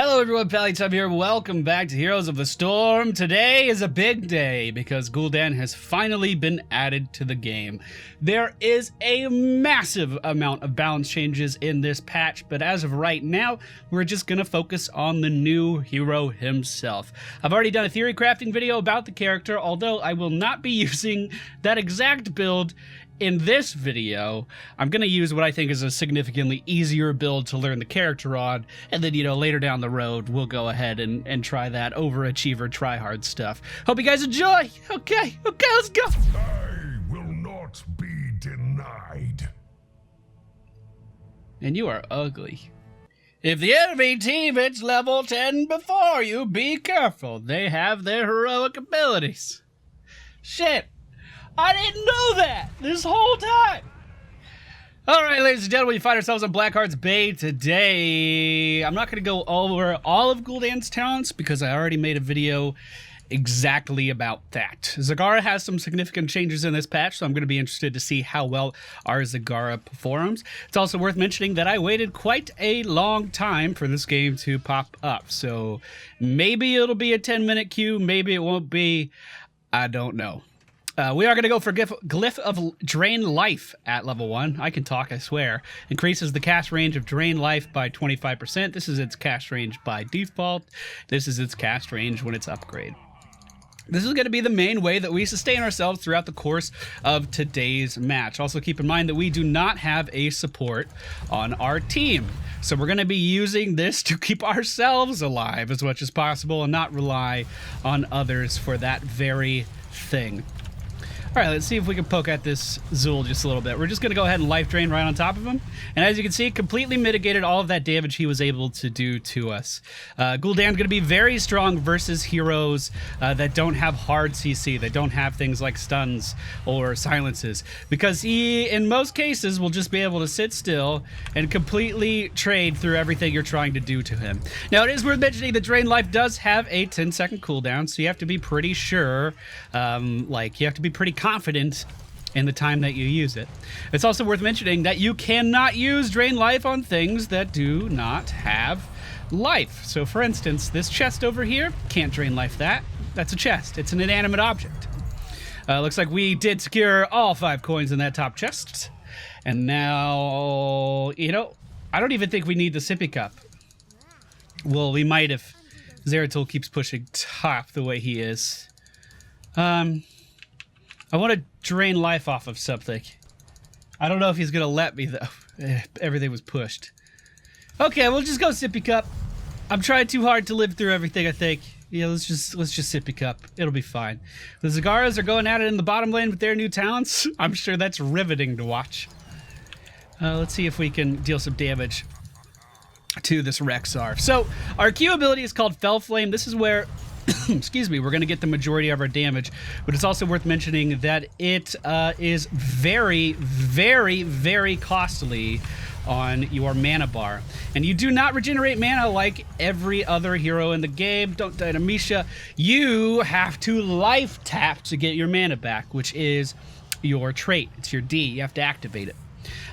Hello everyone, MFPallytime here. Welcome back to Heroes of the Storm. Today is a big day because Gul'dan has finally been added to the game. There is a massive amount of balance changes in this patch, but as of right now, we're just going to focus on the new hero himself. I've already done a theory crafting video about the character, although I will not be using that exact build in this video. I'm going to use what I think is a significantly easier build to learn the character on, and then, later down the road, we'll go ahead and try that overachiever tryhard stuff. Hope you guys enjoy! Okay, let's go! I will not be denied. And you are ugly. If the enemy team hits level 10 before you, be careful. They have their heroic abilities. Shit! I didn't know that this whole time. All right, ladies and gentlemen, we find ourselves on Blackheart's Bay today. I'm not going to go over all of Gul'dan's talents because I already made a video exactly about that. Zagara has some significant changes in this patch, so I'm going to be interested to see how well our Zagara performs. It's also worth mentioning that I waited quite a long time for this game to pop up, so maybe it'll be a 10-minute queue, maybe it won't be. I don't know. We are going to go for Glyph of Drain Life at level 1. I can talk, I swear. Increases the cast range of Drain Life by 25%. This is its cast range by default. This is its cast range when it's upgrade. This is going to be the main way that we sustain ourselves throughout the course of today's match. Also keep in mind that we do not have a support on our team. So we're going to be using this to keep ourselves alive as much as possible and not rely on others for that very thing. All right, let's see if we can poke at this Zul just a little bit. We're just going to go ahead and life drain right on top of him. And as you can see, completely mitigated all of that damage he was able to do to us. Gul'dan's going to be very strong versus heroes that don't have hard CC, that don't have things like stuns or silences. Because he, in most cases, will just be able to sit still and completely trade through everything you're trying to do to him. Now, it is worth mentioning that Drain Life does have a 10-second cooldown, so you have to be pretty sure, you have to be pretty confident in the time that you use it. It's also worth mentioning that you cannot use Drain Life on things that do not have life. So for instance, this chest over here, can't Drain Life that. That's a chest. It's an inanimate object. Looks like we did secure all 5 coins in that top chest. And now, I don't even think we need the sippy cup. Well, we might if Zeratul keeps pushing top the way he is. I want to drain life off of something. I don't know if he's going to let me, though. Everything was pushed. Okay, we'll just go sippy cup. I'm trying too hard to live through everything, I think. Yeah, let's just sippy cup. It'll be fine. The Zagaras are going at it in the bottom lane with their new talents. I'm sure that's riveting to watch. Let's see if we can deal some damage to this Rexar. So, our Q ability is called Fell Flame. This is where excuse me, we're going to get the majority of our damage, but it's also worth mentioning that it is very, very, very costly on your mana bar. And you do not regenerate mana like every other hero in the game. Don't die to Misha. You have to life tap to get your mana back, which is your trait. It's your D. You have to activate it.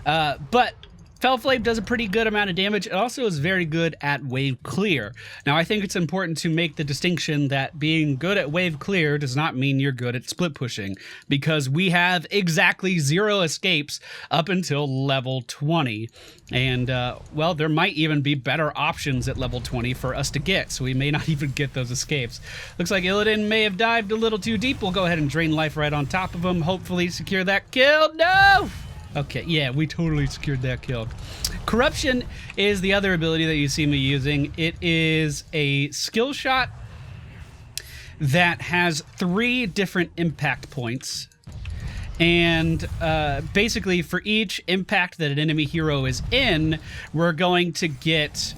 But Fell Flame does a pretty good amount of damage. It also is very good at wave clear. Now, I think it's important to make the distinction that being good at wave clear does not mean you're good at split pushing, because we have exactly 0 escapes up until level 20. And, well, there might even be better options at level 20 for us to get, so we may not even get those escapes. Looks like Illidan may have dived a little too deep. We'll go ahead and drain life right on top of him. Hopefully secure that kill. No! Okay, yeah, we totally secured that kill. Corruption is the other ability that you see me using. It is a skill shot that has 3 different impact points. And basically, for each impact that an enemy hero is in, we're going to get...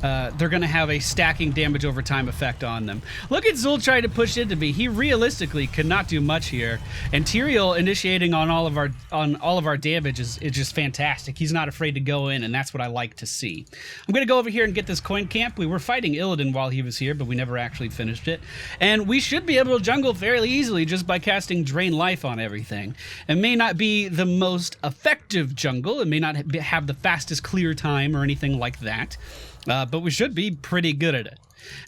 they're going to have a stacking damage over time effect on them. Look at Zul trying to push into me. He realistically cannot do much here. And Tyrael initiating on all of our damage is just fantastic. He's not afraid to go in, and that's what I like to see. I'm going to go over here and get this coin camp. We were fighting Illidan while he was here, but we never actually finished it. And we should be able to jungle fairly easily just by casting Drain Life on everything. It may not be the most effective jungle. It may not have the fastest clear time or anything like that. but we should be pretty good at it.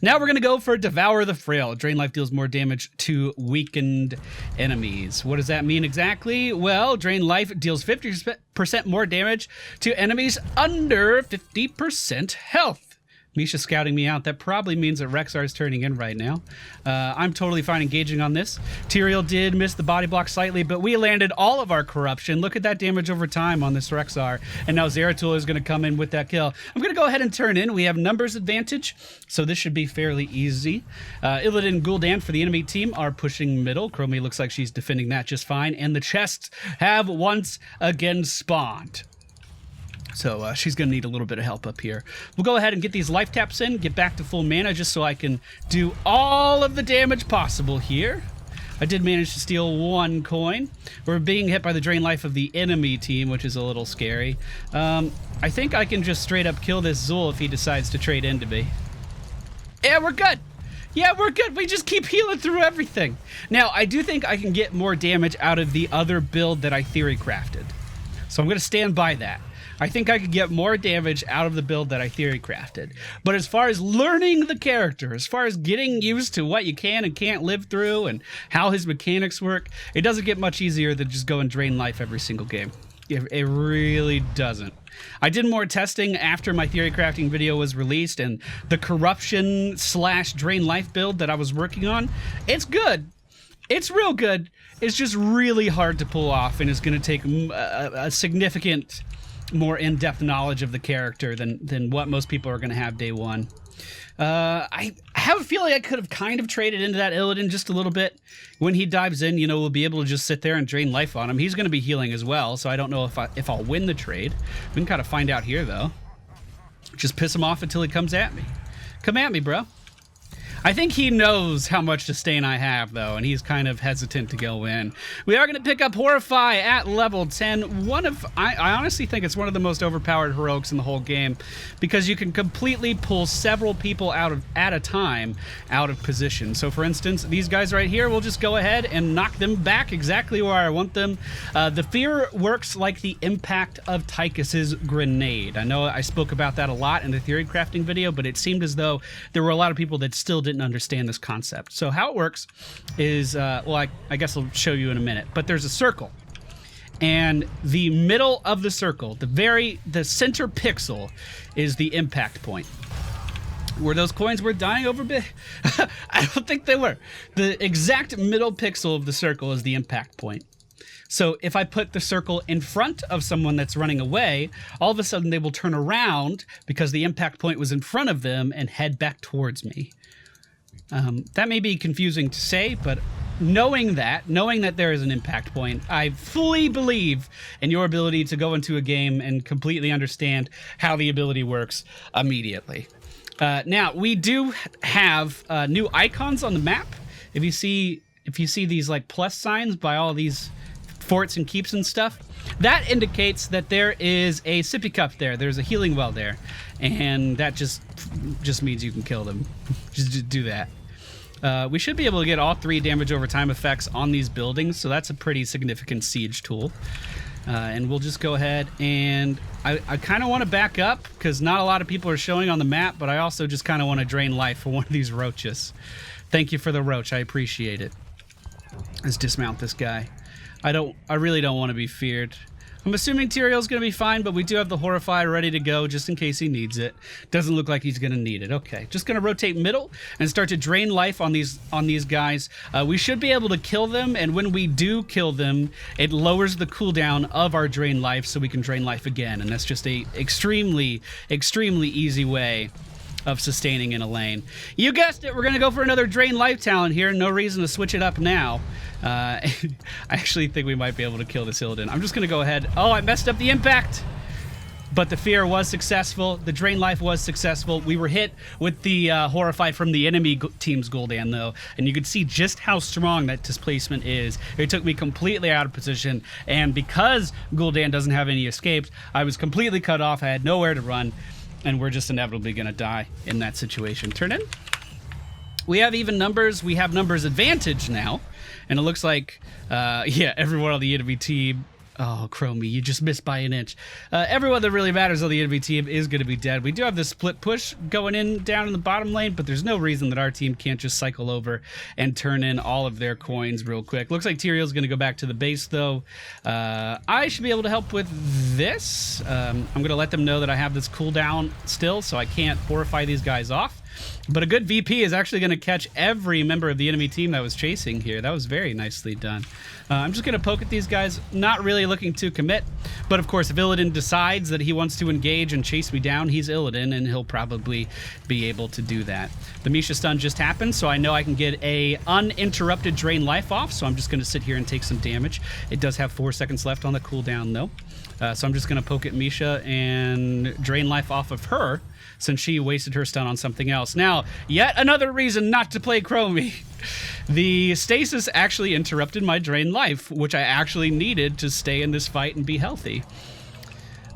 Now we're going to go for Devour the Frail. Drain life deals more damage to weakened enemies. What does that mean exactly? Well, Drain life deals 50% more damage to enemies under 50% health. Misha's scouting me out. That probably means that Rexar is turning in right now. I'm totally fine engaging on this. Tyrael did miss the body block slightly, but we landed all of our corruption. Look at that damage over time on this Rexar. And now Zeratul is going to come in with that kill. I'm going to go ahead and turn in. We have numbers advantage, so this should be fairly easy. Illidan and Gul'dan for the enemy team are pushing middle. Chromie looks like she's defending that just fine. And the chests have once again spawned. So she's going to need a little bit of help up here. We'll go ahead and get these life taps in, get back to full mana just so I can do all of the damage possible here. I did manage to steal 1 coin. We're being hit by the drain life of the enemy team, which is a little scary. I think I can just straight up kill this Zul if he decides to trade into me. Yeah, we're good. Yeah, we're good. We just keep healing through everything. Now, I do think I can get more damage out of the other build that I theory crafted. So I'm going to stand by that. I think I could get more damage out of the build that I theory crafted. But as far as learning the character, as far as getting used to what you can and can't live through and how his mechanics work, it doesn't get much easier than just go and drain life every single game. It really doesn't. I did more testing after my theory crafting video was released, and the corruption / drain life build that I was working on, it's good. It's real good. It's just really hard to pull off, and it's going to take a significant more in-depth knowledge of the character than what most people are going to have day one. I have a feeling I could have kind of traded into that Illidan just a little bit. When he dives in, you know, we'll be able to just sit there and drain life on him. He's going to be healing as well, so I don't know if I'll win the trade. We can kind of find out here, though. Just piss him off until he comes at me. Come at me, bro. I think he knows how much disdain I have, though, and he's kind of hesitant to go in. We are going to pick up Horrify at level 10. I honestly think it's one of the most overpowered heroics in the whole game, because you can completely pull several people at a time out of position. So, for instance, these guys right here, we'll just go ahead and knock them back exactly where I want them. The fear works like the impact of Tychus's grenade. I know I spoke about that a lot in the theory crafting video, but it seemed as though there were a lot of people that still didn't understand this concept. So how it works is, well, I guess I'll show you in a minute, but there's a circle, and the middle of the circle, the center pixel, is the impact point. Were those coins worth dying over? I don't think they were. The exact middle pixel of the circle is the impact point. So if I put the circle in front of someone that's running away, all of a sudden they will turn around because the impact point was in front of them and head back towards me. That may be confusing to say, but knowing that there is an impact point, I fully believe in your ability to go into a game and completely understand how the ability works immediately. Now, we do have new icons on the map. If you see these like plus signs by all these forts and keeps and stuff, that indicates that there is a sippy cup there. There's a healing well there, and that just means you can kill them. just do that. We should be able to get all 3 damage over time effects on these buildings, so that's a pretty significant siege tool. And we'll just go ahead and I kind of want to back up because not a lot of people are showing on the map, but I also just kind of want to drain life for one of these roaches. Thank you for the roach. I appreciate it. Let's dismount this guy. I really don't want to be feared. I'm assuming Tyrael's going to be fine, but we do have the Horrify ready to go just in case he needs it. Doesn't look like he's going to need it. Okay, just going to rotate middle and start to drain life on these guys. We should be able to kill them, and when we do kill them, it lowers the cooldown of our drain life so we can drain life again, and that's just a extremely, extremely easy way of sustaining in a lane. You guessed it, we're going to go for another drain life talent here. No reason to switch it up now. I actually think we might be able to kill this Illidan. I'm just going to go ahead. Oh, I messed up the impact. But the fear was successful. The drain life was successful. We were hit with the Horrify from the enemy team's Gul'dan, though. And you could see just how strong that displacement is. It took me completely out of position. And because Gul'dan doesn't have any escapes, I was completely cut off. I had nowhere to run. And we're just inevitably going to die in that situation. Turn in. We have even numbers. We have numbers advantage now. And it looks like, yeah, everyone on the enemy team Oh, Chromie, you just missed by an inch. Everyone that really matters on the enemy team is going to be dead. We do have the split push going in down in the bottom lane, but there's no reason that our team can't just cycle over and turn in all of their coins real quick. Looks like Tyrion's going to go back to the base, though. I should be able to help with this. I'm going to let them know that I have this cooldown still, so I can't horrify these guys off. But a good VP is actually going to catch every member of the enemy team that was chasing here. That was very nicely done. I'm just going to poke at these guys, not really looking to commit. But of course, if Illidan decides that he wants to engage and chase me down, he's Illidan, and he'll probably be able to do that. The Misha stun just happened, so I know I can get a uninterrupted drain life off, so I'm just going to sit here and take some damage. It does have 4 seconds left on the cooldown, though. So I'm just going to poke at Misha and drain life off of her, since she wasted her stun on something else. Now, yet another reason not to play Chromie. The stasis actually interrupted my drain life, which I actually needed to stay in this fight and be healthy.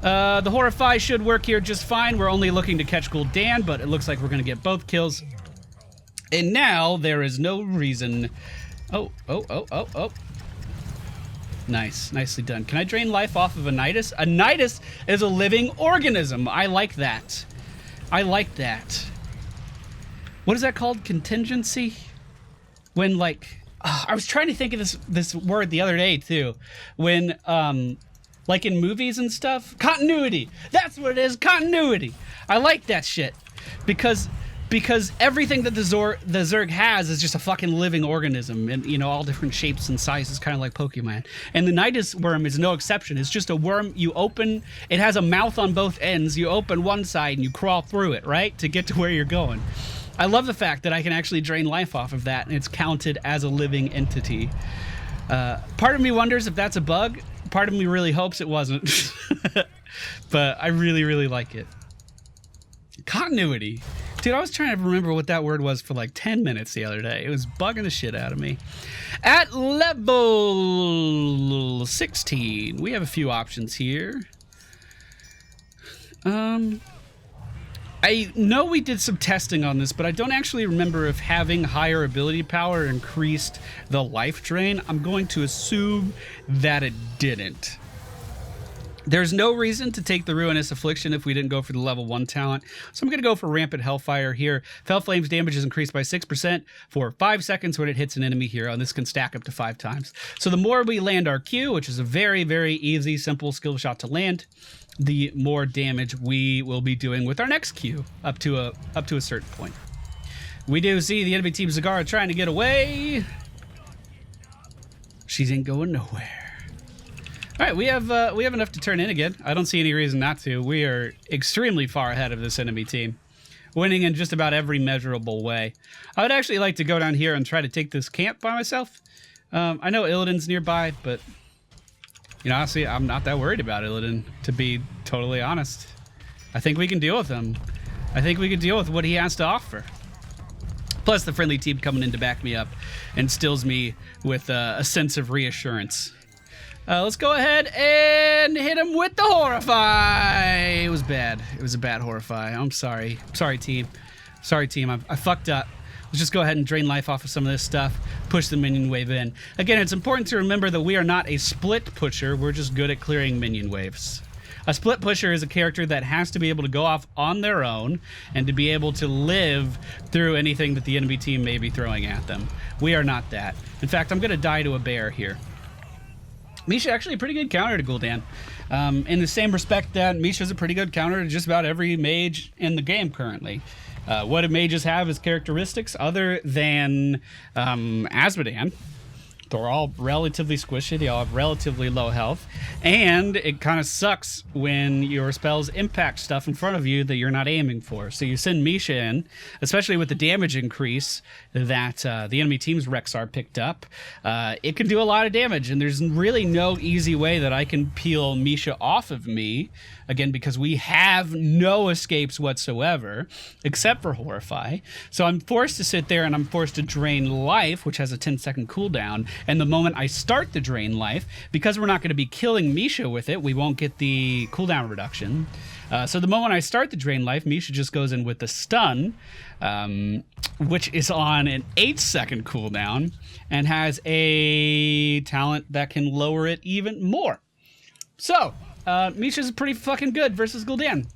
The Horrify should work here just fine. We're only looking to catch Gul'dan, but it looks like we're going to get both kills. And now there is no reason... Oh. Nice. Nicely done. Can I drain life off of a Nidus? A Nidus is a living organism. I like that. I like that. What is that called? Contingency? When, like... I was trying to think of this word the other day, too. When, like in movies and stuff. Continuity. That's what it is. Continuity. I like that shit. Because everything that the Zerg has is just a fucking living organism, and you know, all different shapes and sizes, kind of like Pokemon. And the Nidus worm is no exception. It's just a worm you open. It has a mouth on both ends. You open one side and you crawl through it, right, to get to where you're going. I love the fact that I can actually drain life off of that, and it's counted as a living entity. Part of me wonders if that's a bug. Part of me really hopes it wasn't. But I really, really like it. Continuity. Dude, I was trying to remember what that word was for like 10 minutes the other day. It was bugging the shit out of me. At level 16, we have a few options here. I know we did some testing on this, but I don't actually remember if having higher ability power increased the life drain. I'm going to assume that it didn't. There's no reason to take the Ruinous Affliction if we didn't go for the level 1 talent. So I'm going to go for Rampant Hellfire here. Fell Flame's damage is increased by 6% for 5 seconds when it hits an enemy hero, and this can stack up to 5 times. So the more we land our Q, which is a very, very easy, simple skill shot to land, the more damage we will be doing with our next Q up to a certain point. We do see the enemy team Zagara trying to get away. She ain't going nowhere. All right, we have enough to turn in again. I don't see any reason not to. We are extremely far ahead of this enemy team, winning in just about every measurable way. I would actually like to go down here and try to take this camp by myself. I know Illidan's nearby, but you know, honestly, I'm not that worried about Illidan, to be totally honest. I think we can deal with him. I think we can deal with what he has to offer. Plus, the friendly team coming in to back me up instills me with a sense of reassurance. Let's go ahead and hit him with the Horrify. It was bad. It was a bad Horrify. I'm sorry. Sorry, team. Sorry, team. I fucked up. Let's just go ahead and drain life off of some of this stuff. Push the minion wave in. Again, it's important to remember that we are not a split pusher. We're just good at clearing minion waves. A split pusher is a character that has to be able to go off on their own and to be able to live through anything that the enemy team may be throwing at them. We are not that. In fact, I'm going to die to a bear here. Misha actually a pretty good counter to Gul'dan. In the same respect that Misha's a pretty good counter to just about every mage in the game currently. What do mages have as characteristics other than Azmodan? They're all relatively squishy, they all have relatively low health, and it kind of sucks when your spells impact stuff in front of you that you're not aiming for. So you send Misha in, especially with the damage increase that the enemy team's Rexar picked up. It can do a lot of damage, and there's really no easy way that I can peel Misha off of me, again, because we have no escapes whatsoever, except for Horrify. So I'm forced to sit there and I'm forced to drain life, which has a 10-second cooldown. And the moment I start the drain life, because we're not going to be killing Misha with it, we won't get the cooldown reduction. So the moment I start the drain life, Misha just goes in with the stun, which is on an 8-second cooldown and has a talent that can lower it even more. So, Misha's pretty fucking good versus Gul'dan.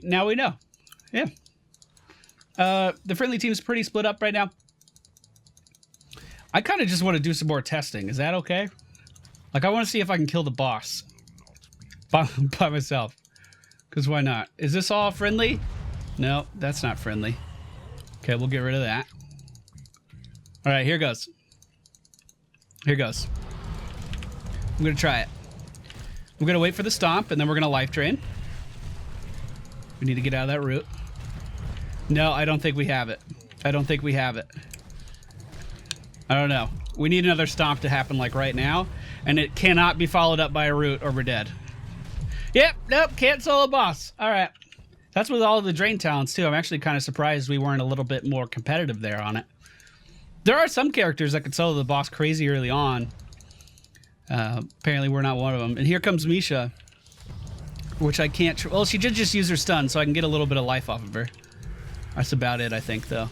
Now we know. Yeah. The friendly team's pretty split up right now. I kind of just want to do some more testing. Is that okay? Like, I want to see if I can kill the boss by myself. Because why not? Is this all friendly? No, that's not friendly. Okay, we'll get rid of that. All right, here goes. Here goes. I'm going to try it. We're going to wait for the stomp, and then we're going to life drain. We need to get out of that route. No, I don't think we have it. I don't think we have it. I don't know. We need another stomp to happen like right now, and it cannot be followed up by a root or we're dead. Yep, nope, can't solo boss. All right. That's with all of the drain talents, too. I'm actually kind of surprised we weren't a little bit more competitive there on it. There are some characters that could solo the boss crazy early on. Apparently, we're not one of them. And here comes Misha, which I can't... Well, she did just use her stun, so I can get a little bit of life off of her. That's about it, I think, though.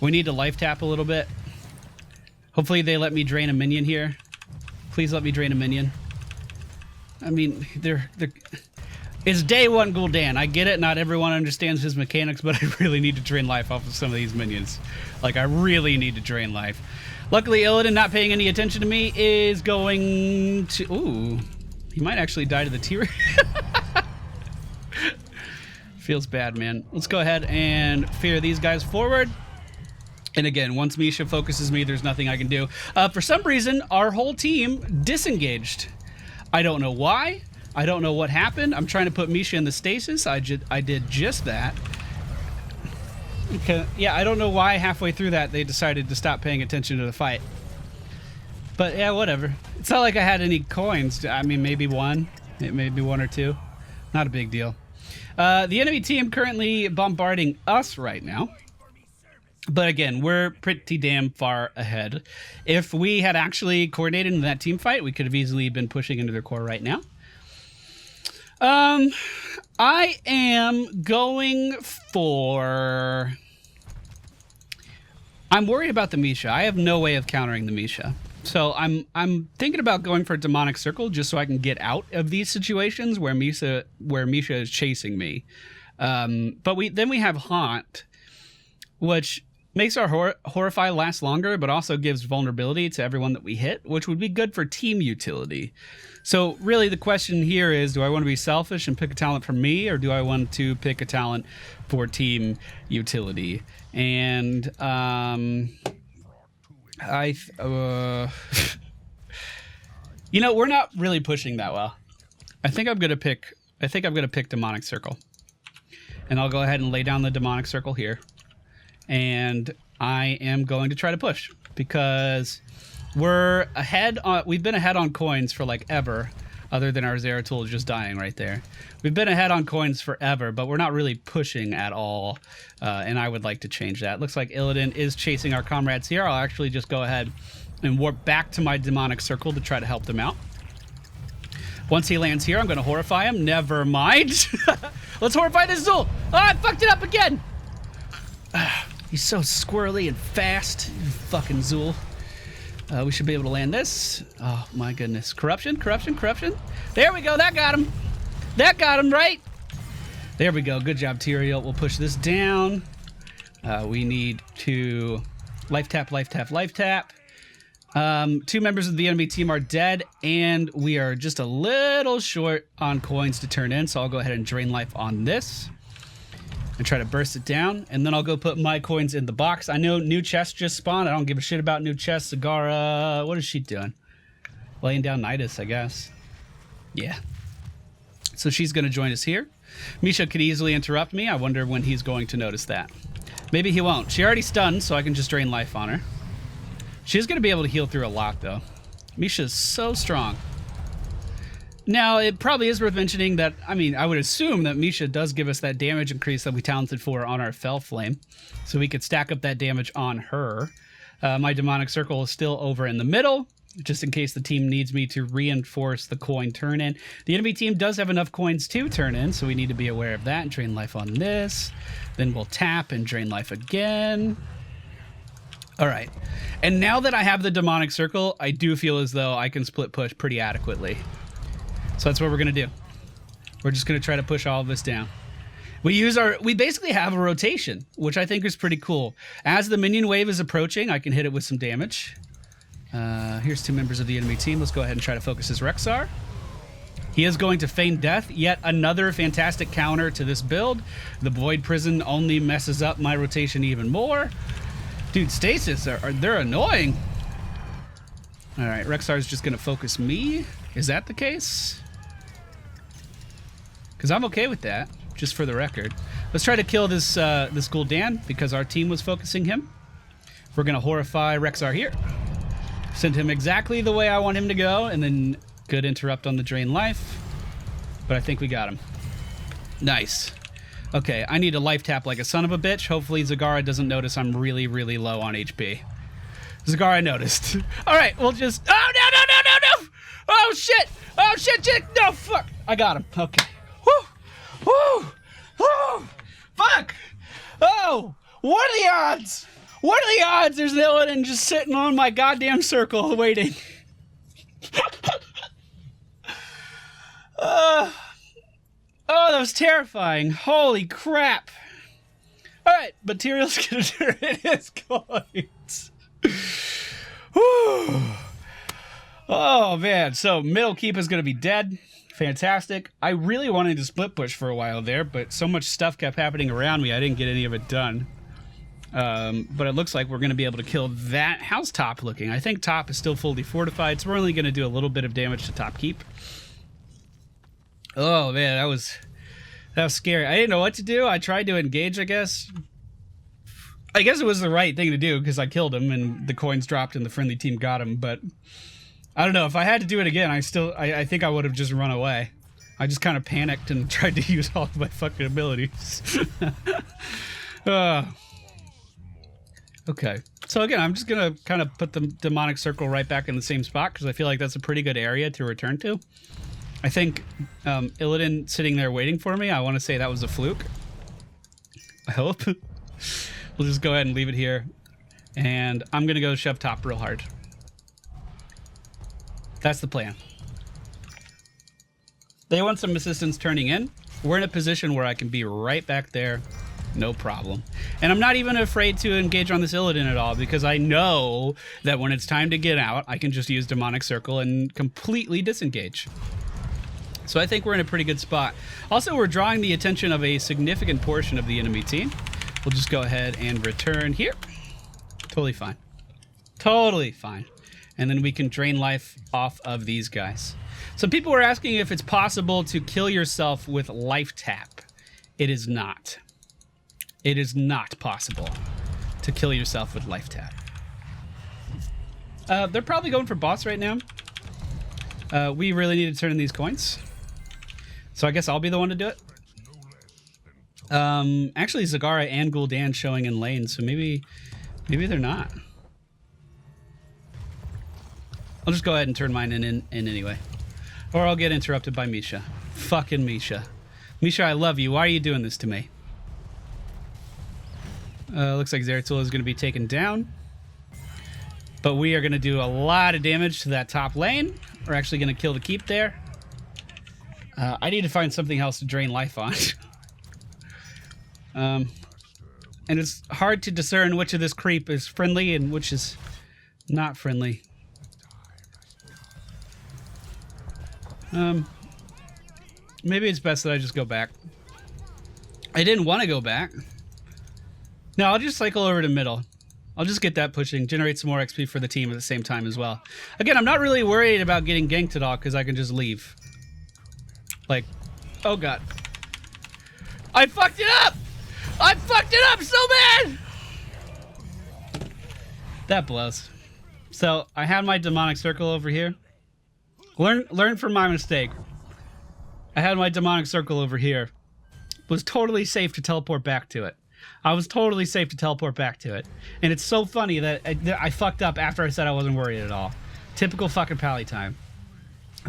We need to life tap a little bit. Hopefully, they let me drain a minion here. Please let me drain a minion. I mean, they're it's day one Gul'dan. I get it. Not everyone understands his mechanics, but I really need to drain life off of some of these minions. Like, I really need to drain life. Luckily, Illidan, not paying any attention to me, is going to... Ooh. He might actually die to the T-Rex. Feels bad, man. Let's go ahead and fear these guys forward. And again, once Misha focuses me, there's nothing I can do. For some reason, our whole team disengaged. I don't know why. I don't know what happened. I'm trying to put Misha in the stasis. I did just that. Okay. Yeah, I don't know why halfway through that they decided to stop paying attention to the fight. But yeah, whatever. It's not like I had any coins. I mean, maybe one. Maybe one or two. Not a big deal. The enemy team currently bombarding us right now. But again, we're pretty damn far ahead. If we had actually coordinated in that team fight, we could have easily been pushing into their core right now. I am going for... I'm worried about the Misha. I have no way of countering the Misha. So I'm thinking about going for a demonic circle just so I can get out of these situations where Misha is chasing me. But then we have Haunt, which makes our Horrify last longer, but also gives vulnerability to everyone that we hit, which would be good for team utility. So really the question here is, do I want to be selfish and pick a talent for me, or do I want to pick a talent for team utility? And you know, we're not really pushing that well. I think I'm gonna pick Demonic Circle. And I'll go ahead and lay down the Demonic Circle here. And I am going to try to push because we're ahead on, we've been ahead on coins for like ever, other than our Zeratul just dying right there. We've been ahead on coins forever, but we're not really pushing at all. And I would like to change that. Looks like Illidan is chasing our comrades here. I'll actually just go ahead and warp back to my Demonic Circle to try to help them out. Once he lands here, I'm going to Horrify him. Never mind. Let's Horrify this Zul. Oh, I fucked it up again. He's so squirrely and fast, you fucking Zul. We should be able to land this. Oh, my goodness. Corruption, corruption, corruption. There we go. That got him. That got him, right? There we go. Good job, Tyrael. We'll push this down. We need to life tap, life tap, life tap. 2 members of the enemy team are dead, and we are just a little short on coins to turn in, so I'll go ahead and drain life on this and try to burst it down, and then I'll go put my coins in the box. I know new chest just spawned. I don't give a shit about new chests. Zagara, what is she doing? Laying down Nidus, I guess. Yeah. So she's going to join us here. Misha could easily interrupt me. I wonder when he's going to notice that. Maybe he won't. She already stunned, so I can just drain life on her. She's going to be able to heal through a lot, though. Misha's so strong. Now, it probably is worth mentioning that, I mean, I would assume that Misha does give us that damage increase that we talented for on our Fell Flame. So we could stack up that damage on her. My Demonic Circle is still over in the middle, just in case the team needs me to reinforce the coin turn in. The enemy team does have enough coins to turn in, so we need to be aware of that and drain life on this. Then we'll tap and drain life again. All right. And now that I have the demonic circle, I do feel as though I can split push pretty adequately. So that's what we're going to do. We're just going to try to push all of this down. We basically have a rotation, which I think is pretty cool. As the minion wave is approaching, I can hit it with some damage. Here's 2 members of the enemy team. Let's go ahead and try to focus his Rexar. He is going to feign death. Yet another fantastic counter to this build. The Void Prison only messes up my rotation even more. Dude, Stasis, they're annoying. All right, Rexar's just going to focus me. Is that the case? Because I'm okay with that, just for the record. Let's try to kill this Gul'dan because our team was focusing him. We're going to horrify Rexar here. Send him exactly the way I want him to go, and then good interrupt on the drain life. But I think we got him. Nice. Okay, I need to life tap like a son of a bitch. Hopefully Zagara doesn't notice I'm really, really low on HP. Zagara noticed. All right, we'll just... Oh, no! Oh, shit! Oh, shit! No, fuck! I got him. Okay. Woo! Fuck! Oh! What are the odds? What are the odds there's an Illidan just sitting on my goddamn circle waiting? Oh, that was terrifying. Holy crap. Alright, materials gonna turn in his coins. Oh, man. So, middle keep is gonna be dead. Fantastic. I really wanted to split push for a while there, but so much stuff kept happening around me, I didn't get any of it done. But it looks like we're going to be able to kill that. How's top looking? I think top is still fully fortified, so we're only going to do a little bit of damage to top keep. Oh, man, that was scary. I didn't know what to do. I tried to engage, I guess. I guess it was the right thing to do because I killed him and the coins dropped and the friendly team got him, but... I don't know, if I had to do it again, I think I would have just run away. I just kind of panicked and tried to use all of my fucking abilities. Okay, so again, I'm just gonna kind of put the demonic circle right back in the same spot because I feel like that's a pretty good area to return to. I think Illidan sitting there waiting for me, I want to say that was a fluke. I hope. We'll just go ahead and leave it here. And I'm gonna go shove top real hard. That's the plan. They want some assistance turning in. We're in a position where I can be right back there, no problem. And I'm not even afraid to engage on this Illidan at all because I know that when it's time to get out, I can just use Demonic Circle and completely disengage. So I think we're in a pretty good spot. Also, we're drawing the attention of a significant portion of the enemy team. We'll just go ahead and return here. Totally fine. Totally fine. And then we can drain life off of these guys. Some people were asking if it's possible to kill yourself with life tap. It is not. It is not possible to kill yourself with life tap. They're probably going for boss right now. We really need to turn in these coins. So I guess I'll be the one to do it. Actually, Zagara and Gul'dan showing in lane, so maybe they're not. I'll just go ahead and turn mine in anyway. Or I'll get interrupted by Misha. Fucking Misha. Misha, I love you. Why are you doing this to me? Looks like Zeratul is going to be taken down. But we are going to do a lot of damage to that top lane. We're actually going to kill the keep there. I need to find something else to drain life on. And it's hard to discern which of this creep is friendly and which is not friendly. Maybe it's best that I just go back. I didn't want to go back. No, I'll just cycle over to middle. I'll just get that pushing, generate some more XP for the team at the same time as well. Again, I'm not really worried about getting ganked at all because I can just leave. Like, oh god. I fucked it up! I fucked it up so bad! That blows. So, I had my demonic circle over here. Learn from my mistake. I had my demonic circle over here. It was totally safe to teleport back to it. I was totally safe to teleport back to it. And it's so funny that I fucked up after I said I wasn't worried at all. Typical fucking pally time.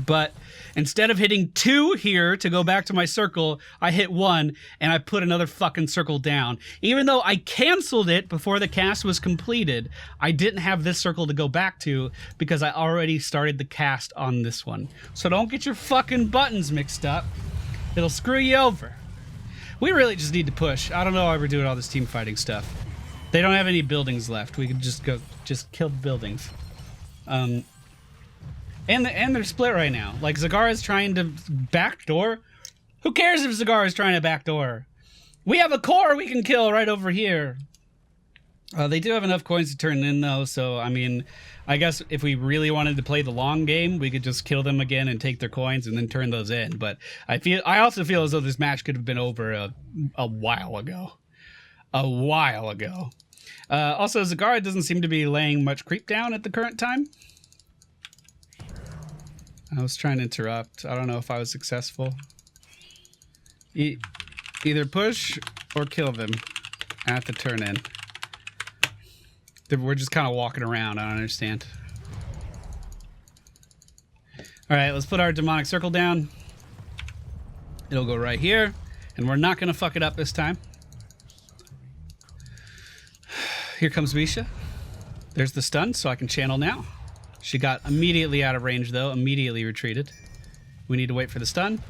But instead of hitting 2 here to go back to my circle, I hit 1 and I put another fucking circle down. Even though I canceled it before the cast was completed, I didn't have this circle to go back to because I already started the cast on this one. So don't get your fucking buttons mixed up. It'll screw you over. We really just need to push. I don't know why we're doing all this team fighting stuff. They don't have any buildings left. We could just kill the buildings. And they're split right now. Like, Zagara's trying to backdoor. Who cares if Zagara's trying to backdoor? We have a core we can kill right over here. They do have enough coins to turn in, though, so, I mean, I guess if we really wanted to play the long game, we could just kill them again and take their coins and then turn those in. But I also feel as though this match could have been over a while ago. A while ago. Also, Zagara doesn't seem to be laying much creep down at the current time. I was trying to interrupt. I don't know if I was successful. Either push or kill them at the turn in. We're just kind of walking around. I don't understand. All right, let's put our demonic circle down. It'll go right here, and we're not going to fuck it up this time. Here comes Misha. There's the stun, so I can channel now. She got immediately out of range, though. Immediately retreated. We need to wait for the stun.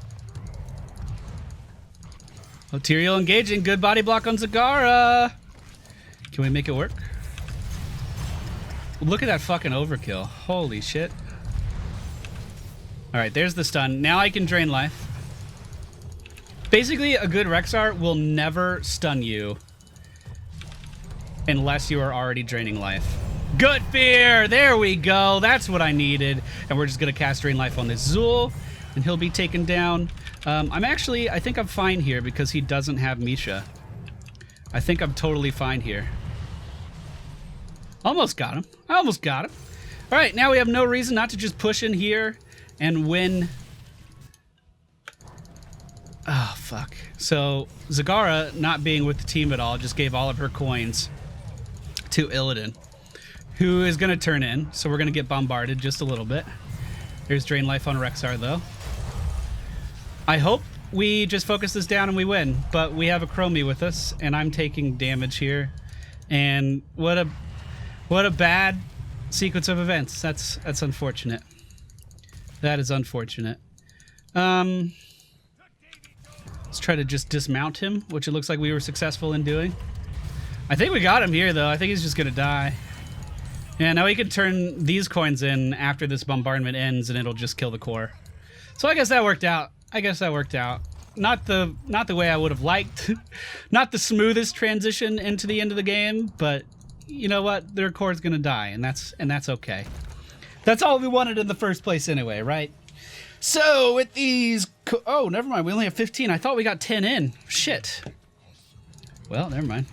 Oh, Tyrael engaging. Good body block on Zagara. Can we make it work? Look at that fucking overkill. Holy shit. Alright, there's the stun. Now I can drain life. Basically, a good Rexar will never stun you unless you are already draining life. Good fear! There we go. That's what I needed. And we're just going to cast Drain Life on this Zul, and he'll be taken down. I think I'm fine here because he doesn't have Misha. I think I'm totally fine here. Almost got him. I almost got him. All right, now we have no reason not to just push in here and win. Oh, fuck. So Zagara, not being with the team at all, just gave all of her coins to Illidan, who is going to turn in, so we're going to get bombarded just a little bit. There's Drain Life on Rexar, though. I hope we just focus this down and we win, but we have a Chromie with us, and I'm taking damage here. And what a bad sequence of events. That's unfortunate. That is unfortunate. Let's try to just dismount him, which it looks like we were successful in doing. I think we got him here, though. I think he's just going to die. Yeah, now we can turn these coins in after this bombardment ends, and it'll just kill the core. So I guess that worked out. Not the way I would have liked. Not the smoothest transition into the end of the game, but you know what? Their core's gonna die, and that's okay. That's all we wanted in the first place anyway, right? So with these, oh, never mind. We only have 15. I thought we got 10 in. Shit. Well, never mind.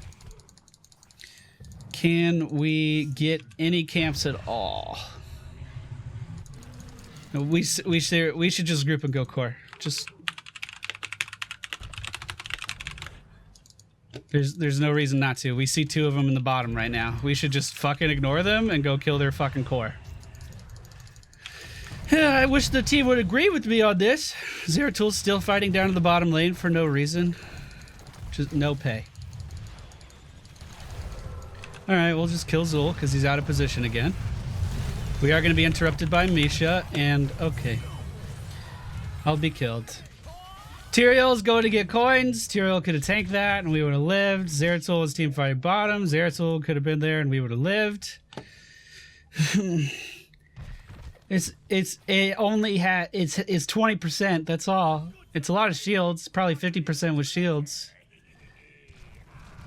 Can we get any camps at all? No, we should just group and go core. Just there's no reason not to. We see 2 of them in the bottom right now. We should just fucking ignore them and go kill their fucking core. I wish the team would agree with me on this. Zeratul still fighting down in the bottom lane for no reason. Just no pay. Alright, we'll just kill Zul because he's out of position again. We are going to be interrupted by Misha, and okay. I'll be killed. Tyrael's going to get coins. Tyrael could have tanked that, and we would have lived. Zeratul is team fighting bottom. Zeratul could have been there, and we would have lived. It's 20%. That's all. It's a lot of shields. Probably 50% with shields.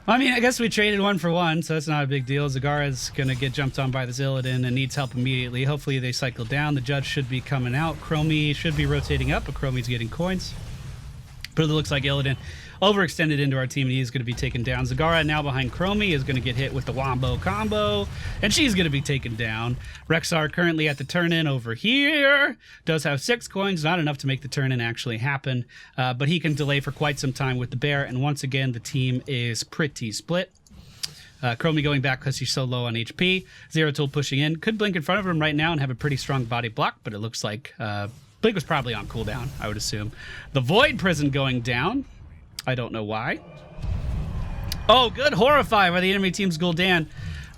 I mean, I guess we traded 1 for 1, so that's not a big deal. Zagara's going to get jumped on by this Illidan and needs help immediately. Hopefully they cycle down. The judge should be coming out. Chromie should be rotating up, but Chromie's getting coins. But it looks like Illidan overextended into our team, and he's going to be taken down. Zagara, now behind Chromie, is going to get hit with the Wombo combo, and she's going to be taken down. Rexar currently at the turn-in over here. Does have 6 coins, not enough to make the turn-in actually happen, but he can delay for quite some time with the bear, and once again, the team is pretty split. Chromie going back because he's so low on HP. Zeratul pushing in. Could blink in front of him right now and have a pretty strong body block, but it looks like Blink was probably on cooldown, I would assume. The Void Prison going down. I don't know why. Oh, good. Horrify by the enemy team's Gul'dan.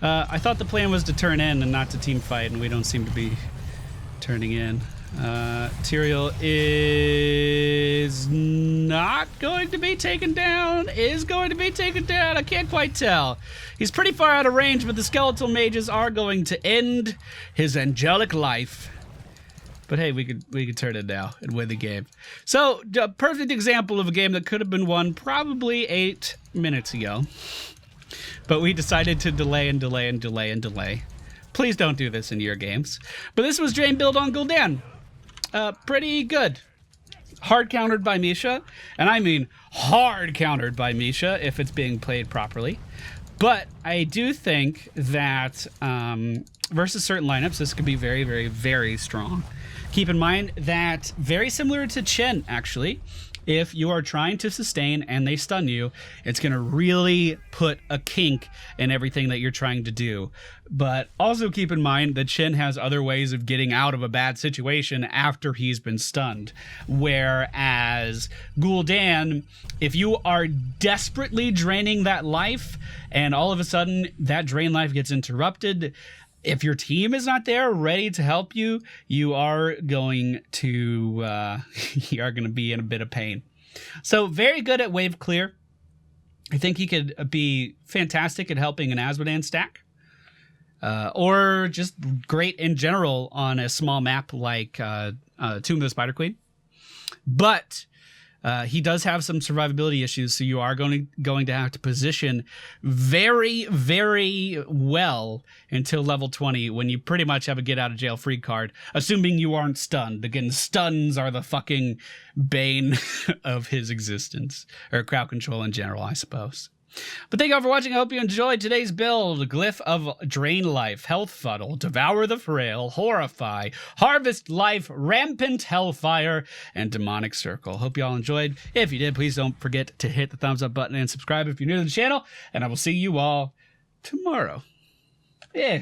I thought the plan was to turn in and not to team fight, and we don't seem to be turning in. Tyrael is not going to be taken down. Is going to be taken down. I can't quite tell. He's pretty far out of range, but the skeletal mages are going to end his angelic life. But hey, we could turn it now and win the game. So, a perfect example of a game that could have been won probably 8 minutes ago. But we decided to delay and delay and delay and delay. Please don't do this in your games. But this was Drain build on Gul'dan. Pretty good. Hard countered by Misha. And I mean hard countered by Misha if it's being played properly. But I do think that versus certain lineups, this could be very, very, very strong. Keep in mind that very similar to Chen, actually, if you are trying to sustain and they stun you, it's going to really put a kink in everything that you're trying to do. But also keep in mind that Chen has other ways of getting out of a bad situation after he's been stunned. Whereas Gul'dan, if you are desperately draining that life and all of a sudden that drain life gets interrupted, if your team is not there ready to help you, you are going to be in a bit of pain. So very good at wave clear. I think he could be fantastic at helping an Azmodan stack. Or just great in general on a small map like Tomb of the Spider Queen. But he does have some survivability issues, so you are going to have to position very, very well until level 20, when you pretty much have a get out of jail free card, assuming you aren't stunned. Again, stuns are the fucking bane of his existence, or crowd control in general, I suppose. But thank you all for watching. I hope you enjoyed today's build. Glyph of Drain Life, Health Fuddle, Devour the Frail, Horrify, Harvest Life, Rampant Hellfire, and Demonic Circle. Hope you all enjoyed. If you did, please don't forget to hit the thumbs up button and subscribe if you're new to the channel. And I will see you all tomorrow. Yeah.